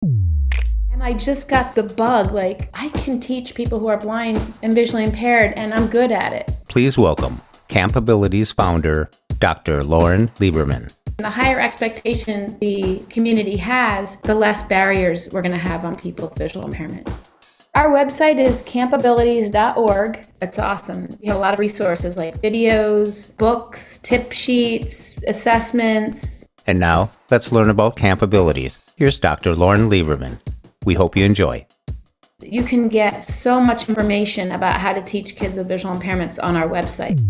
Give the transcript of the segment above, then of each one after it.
And I just got the bug, like, I can teach people who are blind and visually impaired, and I'm good at it. Please welcome Campabilities founder, Dr. Lauren Lieberman. The higher expectation the community has, the less barriers we're going to have on people with visual impairment. Our website is campabilities.org. It's awesome. We have a lot of resources like videos, books, tip sheets, assessments. And now, let's learn about Campabilities. Here's Dr. Lauren Lieberman. We hope you enjoy. You can get so much information about how to teach kids with visual impairments on our website.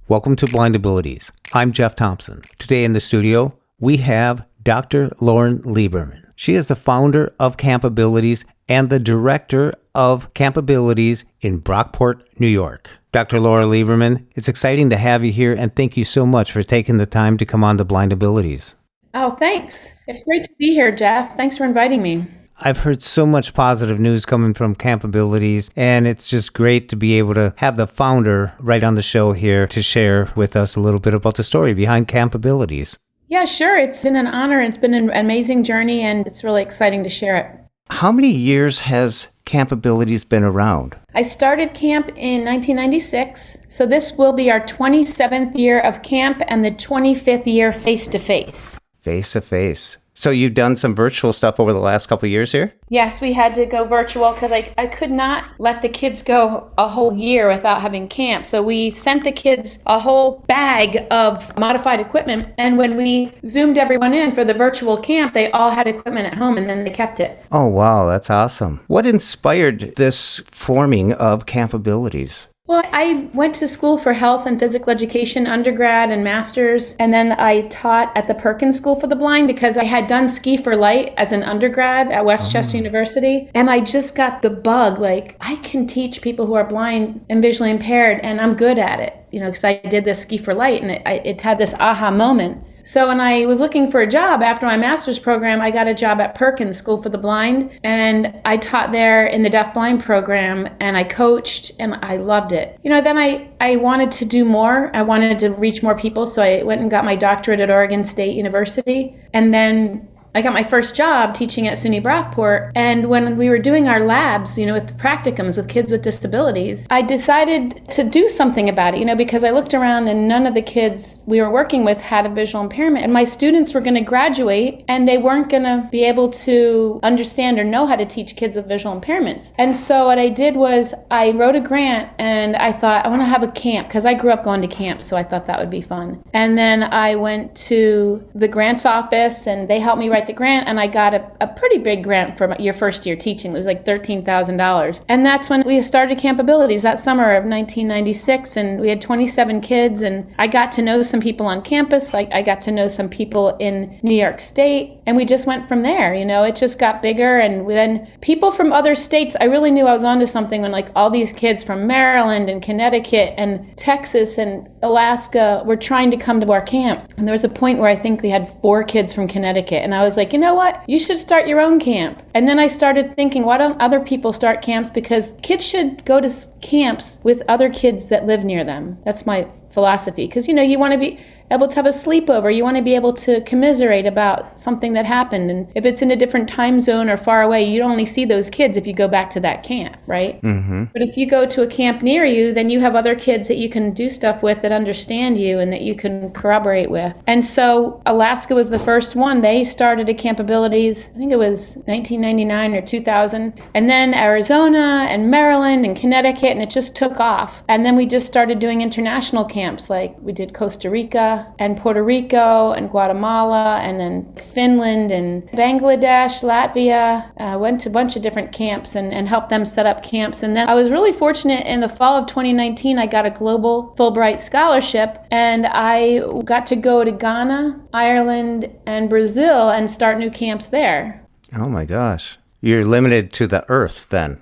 Welcome to Blindabilities. I'm Jeff Thompson. Today in the studio, we have Dr. Lauren Lieberman. She is the founder of Campabilities and the director of Campabilities in Brockport, New York. Dr. Laura Lieberman, it's exciting to have you here, and thank you so much for taking the time to come on to Blindabilities. Oh, thanks. It's great to be here, Jeff. Thanks for inviting me. I've heard so much positive news coming from Campabilities, and it's just great to be able to have the founder right on the show here to share with us a little bit about the story behind Campabilities. Yeah, sure. It's been an honor. It's been an amazing journey, and it's really exciting to share it. How many years has Campabilities been around? I started camp in 1996, so this will be our 27th year of camp and the 25th year face-to-face. Face-to-face. So you've done some virtual stuff over the last couple of years here? Yes, we had to go virtual because I could not let the kids go a whole year without having camp. So we sent the kids a whole bag of modified equipment. And when we Zoomed everyone in for the virtual camp, they all had equipment at home and then they kept it. Oh, wow. That's awesome. What inspired this forming of Campabilities? Well, I went to school for health and physical education, undergrad and master's, and then I taught at the Perkins School for the Blind because I had done Ski for Light as an undergrad at Westchester University, and I just got the bug, like, I can teach people who are blind and visually impaired, and I'm good at it, because I did this Ski for Light, and it had this aha moment. So when I was looking for a job after my master's program, I got a job at Perkins School for the Blind, and I taught there in the deaf-blind program, and I coached, and I loved it. Then I wanted to do more. I wanted to reach more people, so I went and got my doctorate at Oregon State University, and then I got my first job teaching at SUNY Brockport, and when we were doing our labs, with the practicums with kids with disabilities, I decided to do something about it, because I looked around and none of the kids we were working with had a visual impairment, and my students were going to graduate and they weren't going to be able to understand or know how to teach kids with visual impairments. And so what I did was I wrote a grant, and I thought I want to have a camp because I grew up going to camp, so I thought that would be fun. And then I went to the grants office and they helped me write the grant, and I got a pretty big grant for your first year teaching. It was like $13,000. And that's when we started Campabilities that summer of 1996, and we had 27 kids, and I got to know some people on campus. I got to know some people in New York State, and we just went from there. It just got bigger, and then people from other states, I really knew I was onto something when all these kids from Maryland and Connecticut and Texas and Alaska were trying to come to our camp. And there was a point where I think we had 4 kids from Connecticut, and I was like, you know what? You should start your own camp. And then I started thinking, why don't other people start camps? Because kids should go to camps with other kids that live near them. That's my philosophy. Because, you want to be able to have a sleepover. You want to be able to commiserate about something that happened. And if it's in a different time zone or far away, you only see those kids if you go back to that camp, right? Mm-hmm. But if you go to a camp near you, then you have other kids that you can do stuff with that understand you and that you can corroborate with. And so Alaska was the first one. They started at Campabilities, I think it was 1999 or 2000. And then Arizona and Maryland and Connecticut, and it just took off. And then we just started doing international camps, like we did Costa Rica and Puerto Rico and Guatemala and then Finland and Bangladesh, Latvia. Went to a bunch of different camps and helped them set up camps. And then I was really fortunate in the fall of 2019, I got a global Fulbright scholarship, and I got to go to Ghana, Ireland, and Brazil and start new camps there. Oh my gosh. You're limited to the earth then.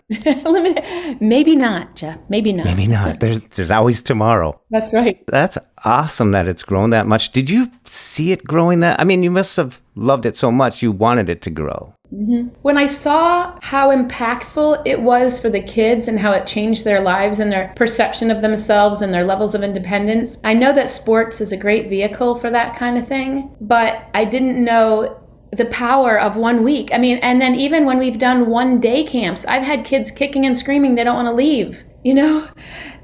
Maybe not, Jeff. Maybe not. Maybe not. There's always tomorrow. That's right. That's awesome that it's grown that much. Did you see it growing that? I mean, you must have loved it so much you wanted it to grow. Mm-hmm. When I saw how impactful it was for the kids and how it changed their lives and their perception of themselves and their levels of independence, I know that sports is a great vehicle for that kind of thing, but I didn't know the power of 1 week. I mean, and then even when we've done 1-day camps, I've had kids kicking and screaming they don't want to leave,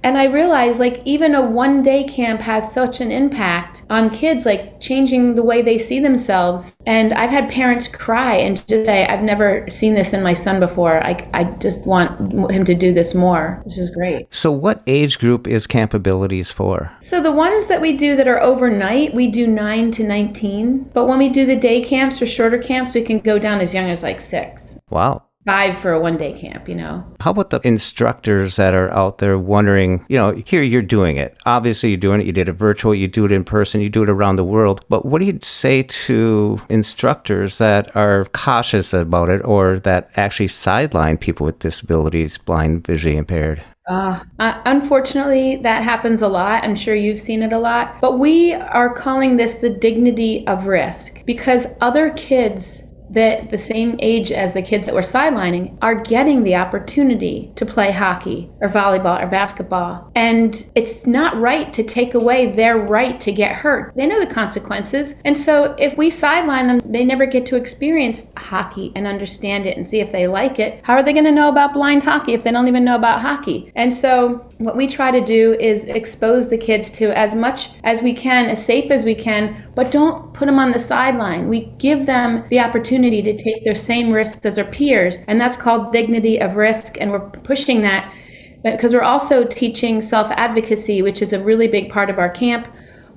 And I realized like even a 1-day camp has such an impact on kids, like changing the way they see themselves. And I've had parents cry and just say, I've never seen this in my son before. I just want him to do this more. This is great. So what age group is Campabilities for? So the ones that we do that are overnight, we do 9 to 19. But when we do the day camps or shorter camps, we can go down as young as like 6. Wow. 5 for a 1-day camp, How about the instructors that are out there wondering, here you're doing it. Obviously, you're doing it. You did it virtual, you do it in person, you do it around the world. But what do you say to instructors that are cautious about it or that actually sideline people with disabilities, blind, visually impaired? Unfortunately, that happens a lot. I'm sure you've seen it a lot. But we are calling this the dignity of risk because other kids that the same age as the kids that we're sidelining are getting the opportunity to play hockey or volleyball or basketball. And it's not right to take away their right to get hurt. They know the consequences. And so if we sideline them, they never get to experience hockey and understand it and see if they like it. How are they going to know about blind hockey if they don't even know about hockey? And so what we try to do is expose the kids to as much as we can, as safe as we can, but don't put them on the sideline. We give them the opportunity to take their same risks as their peers, and that's called dignity of risk, and we're pushing that because we're also teaching self-advocacy, which is a really big part of our camp.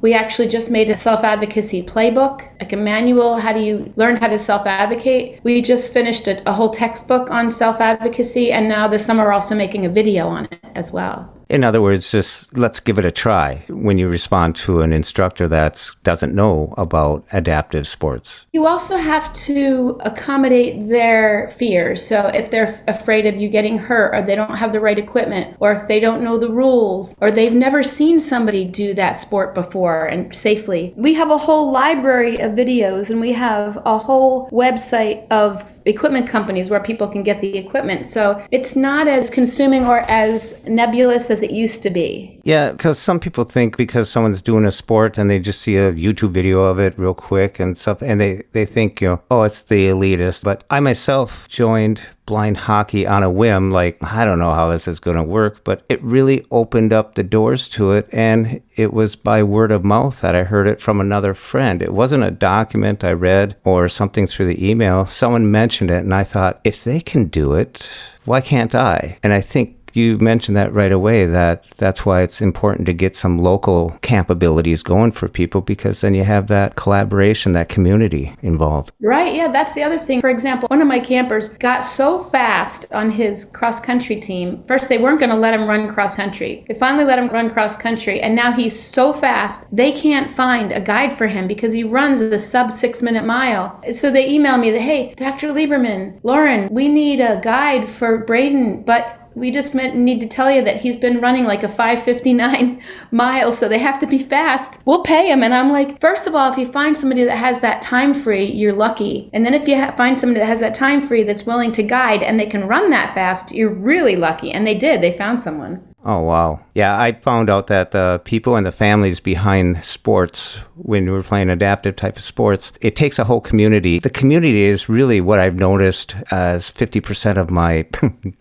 We actually just made a self-advocacy playbook, like a manual. How do you learn how to self-advocate? We just finished a whole textbook on self-advocacy, and now this summer we're also making a video on it as well. In other words, just let's give it a try when you respond to an instructor that doesn't know about adaptive sports. You also have to accommodate their fears. So if they're afraid of you getting hurt, or they don't have the right equipment, or if they don't know the rules, or they've never seen somebody do that sport before and safely, we have a whole library of videos, and we have a whole website of equipment companies where people can get the equipment. So it's not as consuming or as nebulous as it used to be. Yeah, because some people think because someone's doing a sport and they just see a YouTube video of it real quick and stuff, and they think, oh, it's the elitist. But I myself joined blind hockey on a whim, like, I don't know how this is going to work, but it really opened up the doors to it. And it was by word of mouth that I heard it from another friend. It wasn't a document I read or something through the email. Someone mentioned it, and I thought, if they can do it, why can't I? And I think you mentioned that right away, that's why it's important to get some local Campabilities going for people, because then you have that collaboration, that community involved. Right, yeah, that's the other thing. For example, one of my campers got so fast on his cross-country team. First, they weren't going to let him run cross-country. They finally let him run cross-country, and now he's so fast, they can't find a guide for him because he runs the sub 6-minute mile. So they email me that, hey, Dr. Lieberman, Lauren, we need a guide for Braden, but we just need to tell you that he's been running like a 5:59 miles, so they have to be fast. We'll pay him. And I'm like, first of all, if you find somebody that has that time free, you're lucky. And then if you find somebody that has that time free that's willing to guide and they can run that fast, you're really lucky. And they did. They found someone. Oh, wow. Yeah, I found out that the people and the families behind sports, when we were playing adaptive type of sports, it takes a whole community. The community is really what I've noticed as 50% of my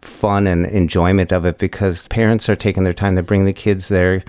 fun and enjoyment of it, because parents are taking their time to bring the kids there,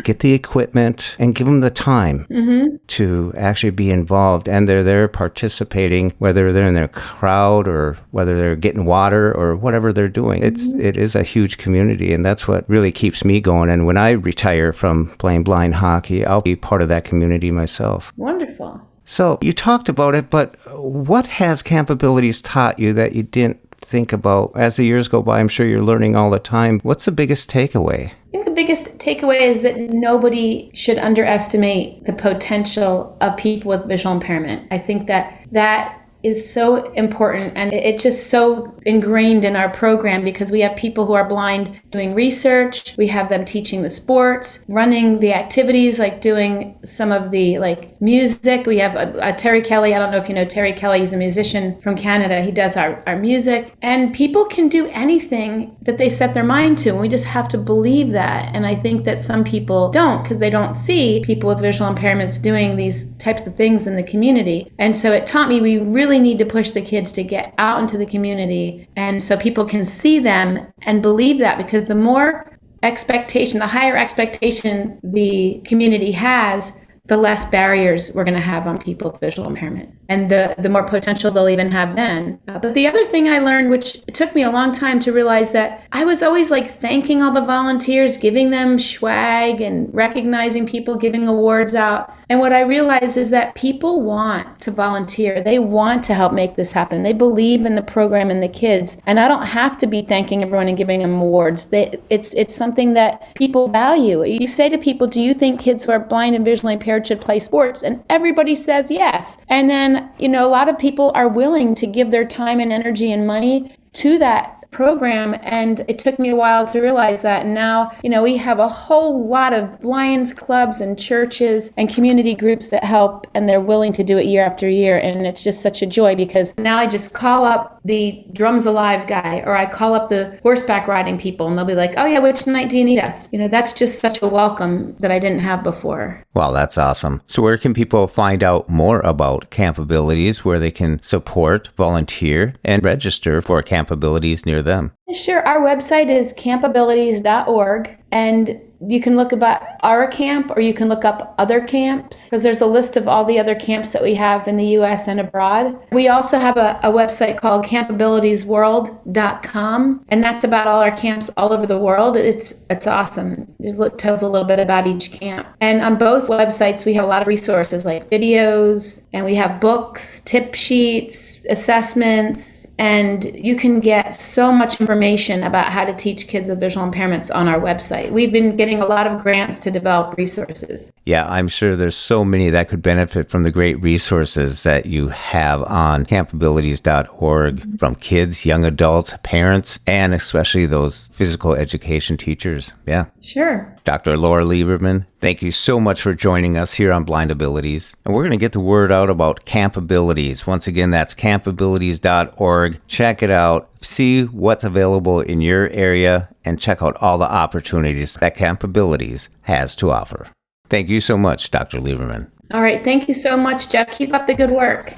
get the equipment, and give them the time to actually be involved. And they're there participating, whether they're in their crowd or whether they're getting water or whatever they're doing. It is a huge community, and that's what really keeps me going. And when I retire from playing blind hockey, I'll be part of that community myself. Wonderful. So you talked about it, but what has Campabilities taught you that you didn't think about? As the years go by, I'm sure you're learning all the time. What's the biggest takeaway? I think the biggest takeaway is that nobody should underestimate the potential of people with visual impairment. I think that is so important, and it's just so ingrained in our program because we have people who are blind doing research, we have them teaching the sports, running the activities, like doing some of the like music. We have a Terry Kelly, I don't know if you know Terry Kelly, he's a musician from Canada, he does our music, and people can do anything that they set their mind to, and we just have to believe that. And I think that some people don't, because they don't see people with visual impairments doing these types of things in the community. And so it taught me we really need to push the kids to get out into the community, and so people can see them and believe that, because the more expectation, the higher expectation the community has, the less barriers we're going to have on people with visual impairment, and the more potential they'll even have then. But the other thing I learned, which it took me a long time to realize, that I was always like thanking all the volunteers, giving them swag and recognizing people, giving awards out. And what I realized is that people want to volunteer. They want to help make this happen. They believe in the program and the kids. And I don't have to be thanking everyone and giving them awards. It's something that people value. You say to people, do you think kids who are blind and visually impaired should play sports? And everybody says yes. And then, a lot of people are willing to give their time and energy and money to that program, and it took me a while to realize that. And now, we have a whole lot of Lions clubs and churches and community groups that help, and they're willing to do it year after year. And it's just such a joy, because now I just call up the Drums Alive guy, or I call up the horseback riding people, and they'll be like, oh yeah, which night do you need us? That's just such a welcome that I didn't have before. Wow, that's awesome. So where can people find out more about Campabilities, where they can support, volunteer, and register for Campabilities near them? Sure. Our website is campabilities.org, and you can look about our camp, or you can look up other camps, because there's a list of all the other camps that we have in the U.S. and abroad. We also have a website called campabilitiesworld.com, and that's about all our camps all over the world. It's awesome. It tells a little bit about each camp. And on both websites, we have a lot of resources like videos, and we have books, tip sheets, assessments, and you can get so much information about how to teach kids with visual impairments on our website. We've been getting a lot of grants to develop resources. Yeah, I'm sure there's so many that could benefit from the great resources that you have on campabilities.org from kids, young adults, parents, and especially those physical education teachers. Yeah. Sure. Dr. Laura Lieberman, thank you so much for joining us here on Blind Abilities. And we're going to get the word out about Campabilities. Once again, that's campabilities.org. Check it out. See what's available in your area and check out all the opportunities that Campabilities has to offer. Thank you so much, Dr. Lieberman. All right. Thank you so much, Jeff. Keep up the good work.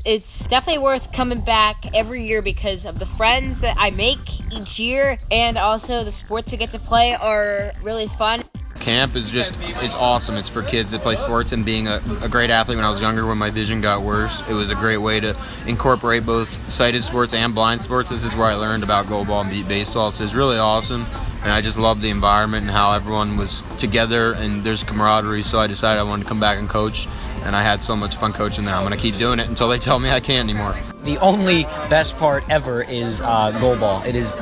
It's definitely worth coming back every year because of the friends that I make each year, and also the sports we get to play are really fun. Camp is it's awesome. It's for kids that play sports, and being a great athlete when I was younger, when my vision got worse, it was a great way to incorporate both sighted sports and blind sports. This is where I learned about goalball and beat baseball, so it's really awesome. And I just love the environment and how everyone was together, and there's camaraderie, so I decided I wanted to come back and coach, and I had so much fun coaching there. I'm going to keep doing it until they tell me I can't anymore. The only best part ever is goalball. It is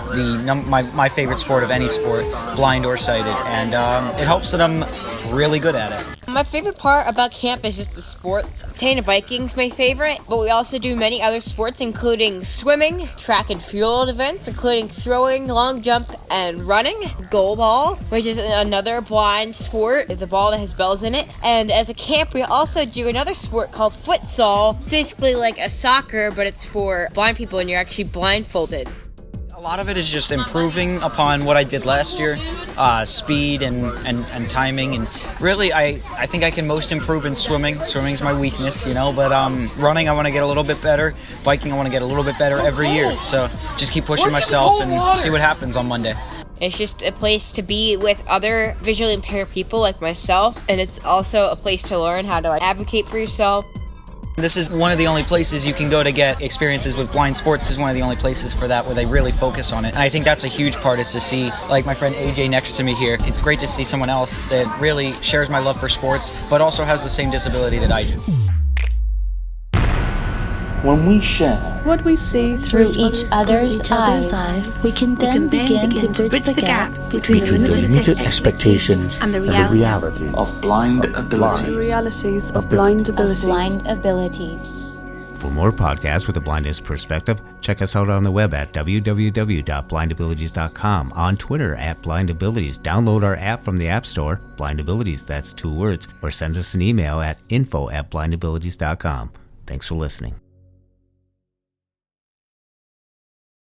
my favorite sport of any sport, blind or sighted, and it helps that I'm really good at it. My favorite part about camp is just the sports. Tandem biking's my favorite, but we also do many other sports, including swimming, track and field events, including throwing, long jump, and running. Goalball, which is another blind sport, the ball that has bells in it. And as a camp, we also do another sport called futsal. It's basically like a soccer, but it's for blind people, and you're actually blindfolded. A lot of it is just improving upon what I did last year, speed and timing, and really I think I can most improve in swimming. Swimming's my weakness, but running I want to get a little bit better, biking I want to get a little bit better every year, so just keep pushing myself and see what happens on Monday. It's just a place to be with other visually impaired people like myself, and it's also a place to learn how to advocate for yourself. This is one of the only places you can go to get experiences with blind sports. This is one of the only places for that where they really focus on it. And I think that's a huge part, is to see, like my friend AJ next to me here. It's great to see someone else that really shares my love for sports, but also has the same disability that I do. When we share what we see through each other's eyes, we can then begin to bridge the gap between the limited expectations and the realities of blind abilities. The realities of blind abilities. Blind abilities. For more podcasts with a blindness perspective, check us out on the web at www.blindabilities.com, on Twitter at blindabilities. Download our app from the App Store, Blindabilities, that's 2 words, or send us an email at info@blindabilities.com. Thanks for listening.